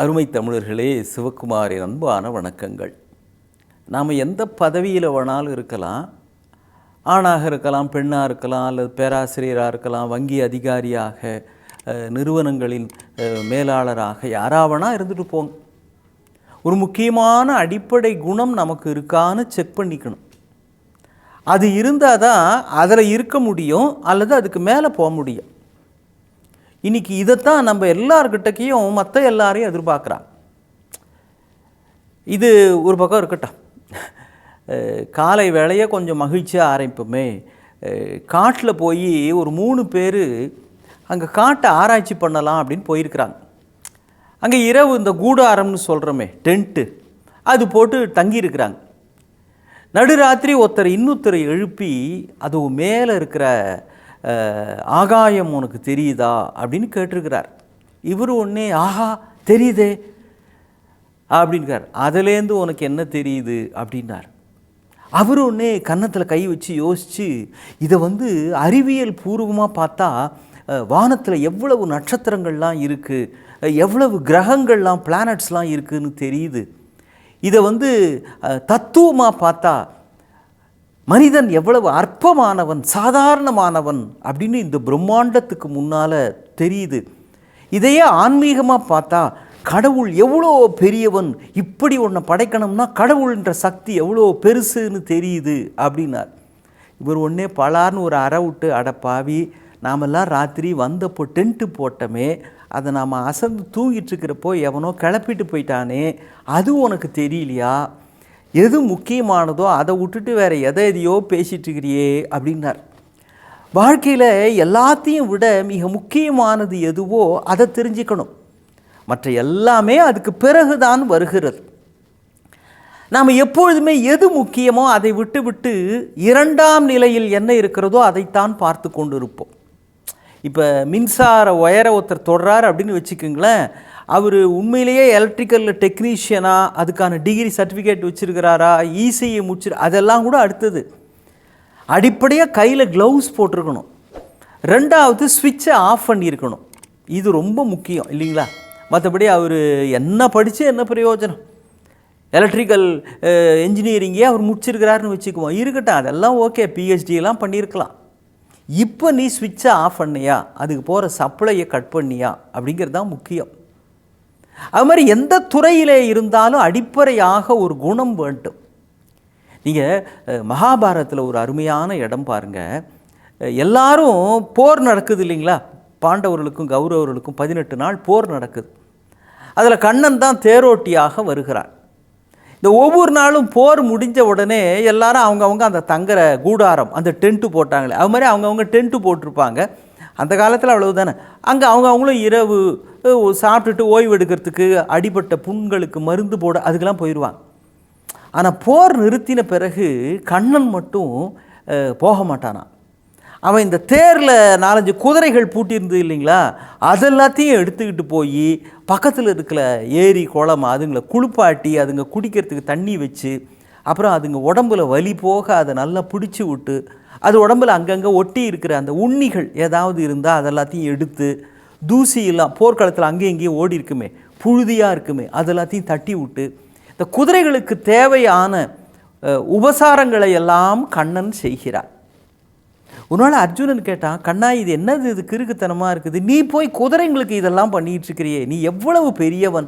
அருமை தமிழர்களே, சிவகுமாரின் அன்பான வணக்கங்கள். நாம் எந்த பதவியில் வேணாலும் இருக்கலாம். ஆணாக இருக்கலாம், பெண்ணாக இருக்கலாம், அல்லது பேராசிரியராக இருக்கலாம், வங்கி அதிகாரியாக, நிறுவனங்களின் மேலாளராக, யாராவனா இருந்துட்டு போங்க. ஒரு முக்கியமான அடிப்படை குணம் நமக்கு இருக்கான்னு செக் பண்ணிக்கணும். அது இருந்தால் தான் அதில் இருக்க முடியும், அல்லது அதுக்கு மேலே போக முடியும். இன்றைக்கி இதைத்தான் நம்ம எல்லார்கிட்டையும் மற்ற எல்லாரையும் எதிர்பார்க்குறாங்க. இது ஒரு பக்கம் இருக்கட்டும். காலை வேளையை கொஞ்சம் மகிழ்ச்சியாக ஆரம்பிப்போமே. காட்டில் போய் ஒரு 3 பேர் அங்கே காட்டை ஆராய்ச்சி பண்ணலாம் அப்படின்னு போயிருக்கிறாங்க. அங்கே இரவு இந்த கூடாரம்னு சொல்கிறோமே, டென்ட்டு, அது போட்டு தங்கியிருக்கிறாங்க. நடுராத்திரி ஒருத்தர் இன்னொருத்தரை எழுப்பி, அது மேலே இருக்கிற ஆகாயம் உனக்கு தெரியுதா அப்படின்னு கேட்டிருக்கிறார். இவர் ஒன்றே ஆஹா தெரியுதே அப்படின்றார். அதுலேருந்து உனக்கு என்ன தெரியுது அப்படின்னார். அவர் ஒன்றே கன்னத்தில் கை வச்சு யோசித்து, இதை அறிவியல் பூர்வமாக பார்த்தா வானத்தில் எவ்வளவு நட்சத்திரங்கள்லாம் இருக்குது, எவ்வளவு கிரகங்கள்லாம் பிளானட்ஸ்லாம் இருக்குதுன்னு தெரியுது. இதை தத்துவமாக பார்த்தா மனிதன் எவ்வளவு அற்பமானவன், சாதாரணமானவன் அப்படின்னு இந்த பிரம்மாண்டத்துக்கு முன்னால் தெரியுது. இதையே ஆன்மீகமாக பார்த்தா கடவுள் எவ்வளோ பெரியவன், இப்படி ஒன்றை படைக்கணும்னா கடவுள்ன்ற சக்தி எவ்வளோ பெருசுன்னு தெரியுது அப்படின்னார். இவர் ஒன்றே பலார்னு ஒரு அறை விட்டு, அடப்பாவி, நாமெல்லாம் ராத்திரி வந்தப்போ டென்ட்டு போட்டோமே, அதை நாம் அசந்து தூங்கிட்டுருக்கிறப்போ எவனோ கிளப்பிட்டு போயிட்டானே, அது உனக்கு தெரியலையா? எது முக்கியமானதோ அதை விட்டுட்டு வேறு எதையோ பேசிகிட்ருக்கிறியே அப்படின்னார். வாழ்க்கையில் எல்லாத்தையும் விட மிக முக்கியமானது எதுவோ அதை தெரிஞ்சுக்கணும். மற்ற எல்லாமே அதுக்கு பிறகுதான் வருகிறது. நாம் எப்பொழுதுமே எது முக்கியமோ அதை விட்டு விட்டு 2ஆம் நிலையில் என்ன இருக்கிறதோ அதைத்தான் பார்த்து கொண்டு இருப்போம். இப்போ மின்சார ஒயரை ஒருத்தர் தொடரார் அப்படின்னு வச்சுக்கோங்களேன். அவர் உண்மையிலேயே எலக்ட்ரிக்கல் டெக்னீஷியனாக, அதுக்கான டிகிரி சர்டிஃபிகேட் வச்சுருக்கிறாரா, இசிஐ முடிச்சிரு, அதெல்லாம் கூட அடுத்தது. அடிப்படையாக கையில் க்ளவுஸ் போட்டிருக்கணும். 2வது ஸ்விட்சை ஆஃப் பண்ணியிருக்கணும். இது ரொம்ப முக்கியம் இல்லைங்களா? மற்றபடி அவர் என்ன படித்து என்ன பிரயோஜனம்? எலக்ட்ரிக்கல் என்ஜினியரிங்கே அவர் முடிச்சிருக்கிறாருன்னு வச்சுக்குவோம், இருக்கட்டும், அதெல்லாம் ஓகே, பிஹெச்டியெல்லாம் பண்ணியிருக்கலாம். இப்போ நீ ஸ்விட்சை ஆஃப் பண்ணியா, அதுக்கு போகிற சப்ளையை கட் பண்ணியா அப்படிங்கிறது தான் முக்கியம். அது மாதிரி எந்த துறையிலே இருந்தாலும் அடிப்படையாக ஒரு குணம் வேண்டும். நீங்கள் மகாபாரதத்தில் ஒரு அருமையான இடம் பாருங்கள். எல்லாரும் போர் நடக்குது இல்லைங்களா? பாண்டவர்களுக்கும் கௌரவர்களுக்கும் 18 நாள் போர் நடக்குது. அதில் கண்ணன் தான் தேரோட்டியாக வருகிறார். இந்த ஒவ்வொரு நாளும் போர் முடிஞ்ச உடனே எல்லாரும் அவங்கவுங்க அந்த தங்குற கூடாரம், அந்த டென்ட்டு போட்டாங்களே, அது மாதிரி அவங்கவுங்க டென்ட்டு போட்டிருப்பாங்க. அந்த காலத்தில் அவ்வளவு தானே. அங்கே அவங்களும் இரவு சாப்பிட்டுட்டு ஓய்வு எடுக்கிறதுக்கு, அடிபட்ட புண்களுக்கு மருந்து போட, அதுக்கெல்லாம் போயிடுவாங்க. ஆனால் போர் நிறுத்தின பிறகு கண்ணன் மட்டும் போக மாட்டானான். அவன் இந்த தேரில் 4-5 குதிரைகள் பூட்டியிருந்தது இல்லைங்களா, அதெல்லாத்தையும் எடுத்துக்கிட்டு போய் பக்கத்தில் இருக்கிற ஏரி குளம் அதுங்களை குளிப்பாட்டி, அதுங்க குடிக்கிறதுக்கு தண்ணி வச்சு, அப்புறம் அதுங்க உடம்புல வலி போக அதை நல்லா பிடிச்சி விட்டு, அது உடம்புல அங்கங்கே ஒட்டி இருக்கிற அந்த உண்ணிகள் ஏதாவது இருந்தால் அதெல்லாத்தையும் எடுத்து, தூசியெல்லாம் போர்க்களத்தில் அங்கேயும் இங்கேயும் ஓடி இருக்குமே, புழுதியாக இருக்குமே, அதெல்லாத்தையும் தட்டி விட்டு, இந்த குதிரைகளுக்கு தேவையான உபசாரங்களை எல்லாம் கண்ணன் செய்கிறார். ஒரு நாள் அர்ஜுனன் கேட்டான், கண்ணா, இது என்னது, இது கிறுக்குத்தனமாக இருக்குது, நீ போய் குதிரைங்களுக்கு இதெல்லாம் பண்ணிகிட்டு இருக்கிறியே, நீ எவ்வளவு பெரியவன்,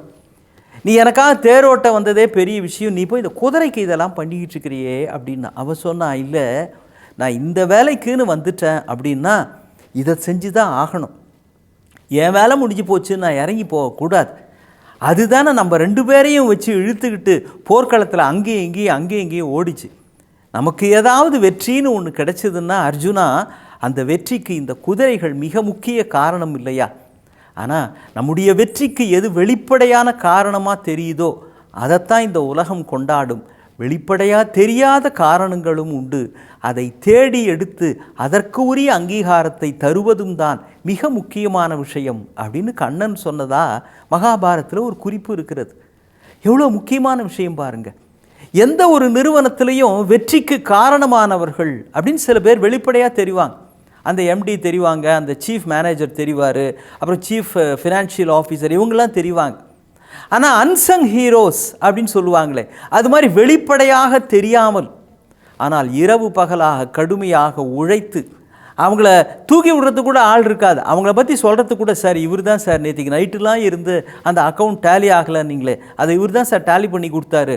நீ எனக்காக தேரோட்ட வந்ததே பெரிய விஷயம், நீ போய் இந்த குதிரைக்கு இதெல்லாம் பண்ணிக்கிட்டு இருக்கிறியே அப்படின்னா. அவன் சொன்னான், இல்லை, நான் இந்த வேலைக்குன்னு வந்துட்டேன் அப்படின்னா இதை செஞ்சு தான் ஆகணும். என் வேலை முடிஞ்சு போச்சு, நான் இறங்கி போகக்கூடாது. அதுதானே நம்ம 2 பேரையும் வச்சு இழுத்துக்கிட்டு போர்க்களத்தில் அங்கேயும் இங்கேயும் ஓடிச்சு. நமக்கு ஏதாவது வெற்றின்னு ஒன்று கிடைச்சதுன்னா அர்ஜுனா, அந்த வெற்றிக்கு இந்த குதிரைகள் மிக முக்கிய காரணம் இல்லையா? ஆனால் நம்முடைய வெற்றிக்கு எது வெளிப்படையான காரணமாக தெரியுதோ அதைத்தான் இந்த உலகம் கொண்டாடும். வெளிப்படையாக தெரியாத காரணங்களும் உண்டு. அதை தேடி எடுத்து அதற்கு உரிய அங்கீகாரத்தை தருவதும் தான் மிக முக்கியமான விஷயம் அப்படின்னு கண்ணன் சொன்னதா மகாபாரதத்தில் ஒரு குறிப்பு இருக்கிறது. எவ்வளோ முக்கியமான விஷயம் பாருங்கள். எந்த ஒரு நிறுவனத்திலையும் வெற்றிக்கு காரணமானவர்கள் அப்படின்னு சில பேர் வெளிப்படையாக தெரிவாங்க. அந்த எம்டி தெரிவாங்க, அந்த சீஃப் மேனேஜர் தெரிவார், அப்புறம் சீஃப் ஃபினான்ஷியல் ஆஃபீஸர், இவங்கெல்லாம் தெரிவாங்க. ஆனால் அன்சங் ஹீரோஸ் அப்படின்னு சொல்லுவாங்களே, அது மாதிரி வெளிப்படையாக தெரியாமல், ஆனால் இரவு பகலாக கடுமையாக உழைத்து அவங்கள தூக்கி விடுறதுக்கு கூட ஆள் இருக்காது. அவங்கள பற்றி சொல்கிறதுக்கு கூட, சார் இவர் தான் சார் நேற்றுக்கு நைட்டுலாம் இருந்து அந்த அக்கௌண்ட் டேலி ஆகலைன்னீங்களே, அதை இவர் தான் சார் டேலி பண்ணி கொடுத்தாரு,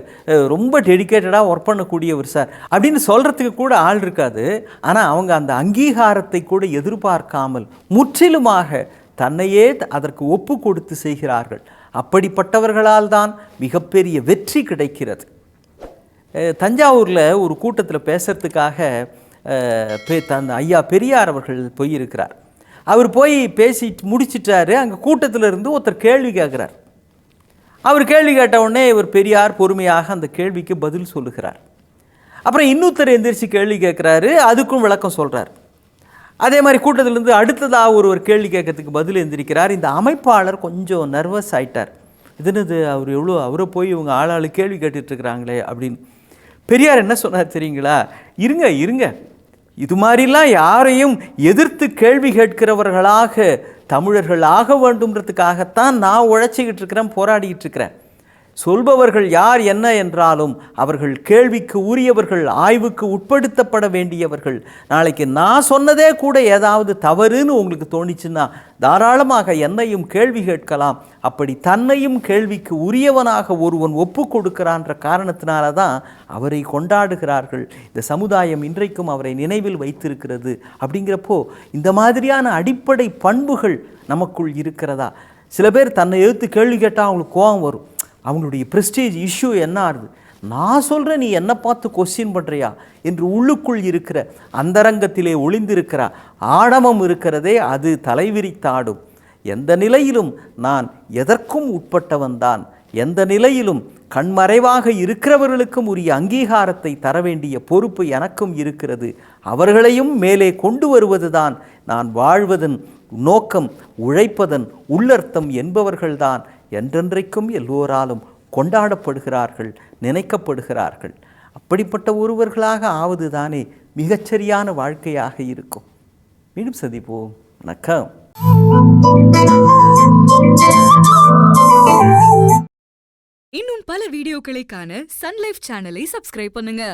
ரொம்ப டெடிக்கேட்டடாக ஒர்க் பண்ணக்கூடியவர் சார் அப்படின்னு சொல்கிறதுக்கு கூட ஆள் இருக்காது. ஆனால் அவங்க அந்த அங்கீகாரத்தை கூட எதிர்பார்க்காமல் முற்றிலுமாக தன்னையே அதற்கு ஒப்பு கொடுத்து செய்கிறார்கள். அப்படிப்பட்டவர்களால் தான் மிகப்பெரிய வெற்றி கிடைக்கிறது. தஞ்சாவூரில் ஒரு கூட்டத்தில் பேசுகிறதுக்காக அந்த ஐயா பெரியார் அவர்கள் போயிருக்கிறார். அவர் போய் பேசி முடிச்சிட்டாரு. அங்கே கூட்டத்தில் இருந்து ஒருத்தர் கேள்வி கேட்குறார். அவர் கேள்வி கேட்ட உடனே இவர் பெரியார் பொறுமையாக அந்த கேள்விக்கு பதில் சொல்லுகிறார். அப்புறம் இன்னொருத்தர் எந்திரிச்சு கேள்வி கேட்குறாரு, அதுக்கும் விளக்கம் சொல்கிறார். அதே மாதிரி கூட்டத்திலேருந்து அடுத்ததாக ஒரு கேள்வி கேட்கறதுக்கு பதில் எந்திரிக்கிறார். இந்த அமைப்பாளர் கொஞ்சம் நர்வஸ் ஆகிட்டார். இதுன்னு அவர் எவ்வளோ, அவரை போய் இவங்க ஆளாளு கேள்வி கேட்டுட்ருக்குறாங்களே அப்படின்னு. பெரியார் என்ன சொன்னார் தெரியுங்களா? இருங்க, இது மாதிரிலாம் யாரையும் எதிர்த்து கேள்வி கேட்கிறவர்களாக தமிழர்கள் ஆக வேண்டும்ன்றதுக்காகத்தான் நான் உழைச்சிக்கிட்டு இருக்கிறேன், போராடிக்கிட்டு இருக்கிறேன். சொல்பவர்கள் யார் என்ன என்றாலும் அவர்கள் கேள்விக்கு உரியவர்கள், ஆய்வுக்கு உட்படுத்தப்பட வேண்டியவர்கள். நாளைக்கு நான் சொன்னதே கூட ஏதாவது தவறுன்னு உங்களுக்கு தோணிச்சுன்னா தாராளமாக என்னையும் கேள்வி கேட்கலாம். அப்படி தன்னையும் கேள்விக்கு உரியவனாக ஒருவன் ஒப்பு கொடுக்கிறான்ற காரணத்தினால தான் அவரை கொண்டாடுகிறார்கள். இந்த சமுதாயம் இன்றைக்கும் அவரை நினைவில் வைத்திருக்கிறது. அப்படிங்கிறப்போ இந்த மாதிரியான அடிப்படை பண்புகள் நமக்குள் இருக்கிறதா? சில பேர் தன்னை எதிர்த்து கேள்வி கேட்டால் அவங்களுக்கு கோபம் வரும். அவங்களுடைய ப்ரெஸ்டீஜ் இஷ்யூ என்ன ஆகுது, நான் சொல்கிறேன் நீ என்னை பார்த்து கொஸ்டின் பண்ணுறியா என்று உள்ளுக்குள் இருக்கிற அந்தரங்கத்திலே ஒளிந்திருக்கிற ஆடமம் இருக்கிறதே, அது தலைவிரித்தாடும். எந்த நிலையிலும் நான் எதற்கும் உட்பட்டவன்தான், எந்த நிலையிலும் கண்மறைவாக இருக்கிறவர்களுக்கும் உரிய அங்கீகாரத்தை தர வேண்டிய பொறுப்பு எனக்கும் இருக்கிறது. அவர்களையும் மேலே கொண்டு வருவதுதான் நான் வாழ்வதன் நோக்கம், உழைப்பதன் உள்ளர்த்தம் என்பவர்கள்தான் என்றென்றைக்கும் எல்லோராலும் கொண்டாடப்படுகிறார்கள், நினைக்கப்படுகிறார்கள். அப்படிப்பட்ட ஒருவர்களாக ஆவதுதானே மிகச்சரியான வாழ்க்கையாக இருக்கும். மீண்டும் சந்திப்போம். வணக்கம். இன்னும் பல வீடியோக்களை காண சன் லைஃப் சேனலை சப்ஸ்கிரைப் பண்ணுங்க.